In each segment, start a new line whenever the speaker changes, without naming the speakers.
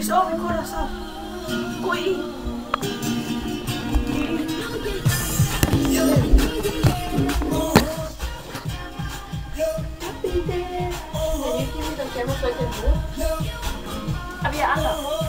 Is over mi corazón. Uy. Había algo.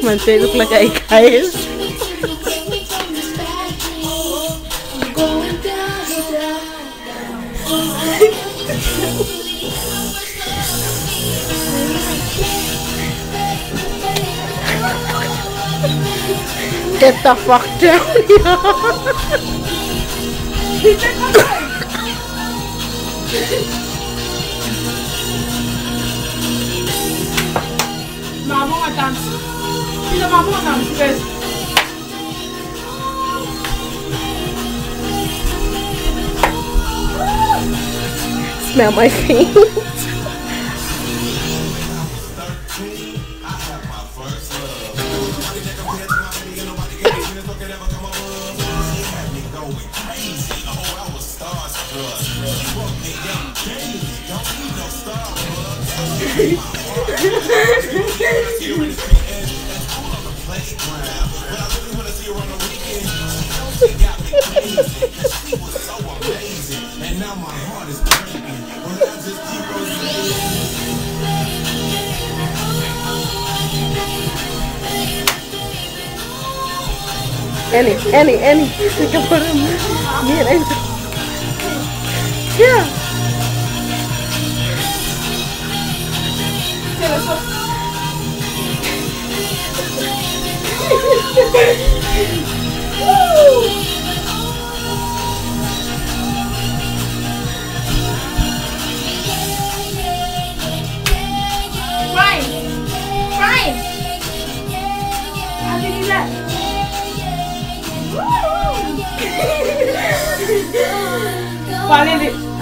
Manche look like I guys. Get the fuck down here.
Mama nggak dance. Tidak mama nggak dance guys.
Smell my feet. Annie, we can put him. Me and Angel. Yeah.
Brian. Happy New Year. Paling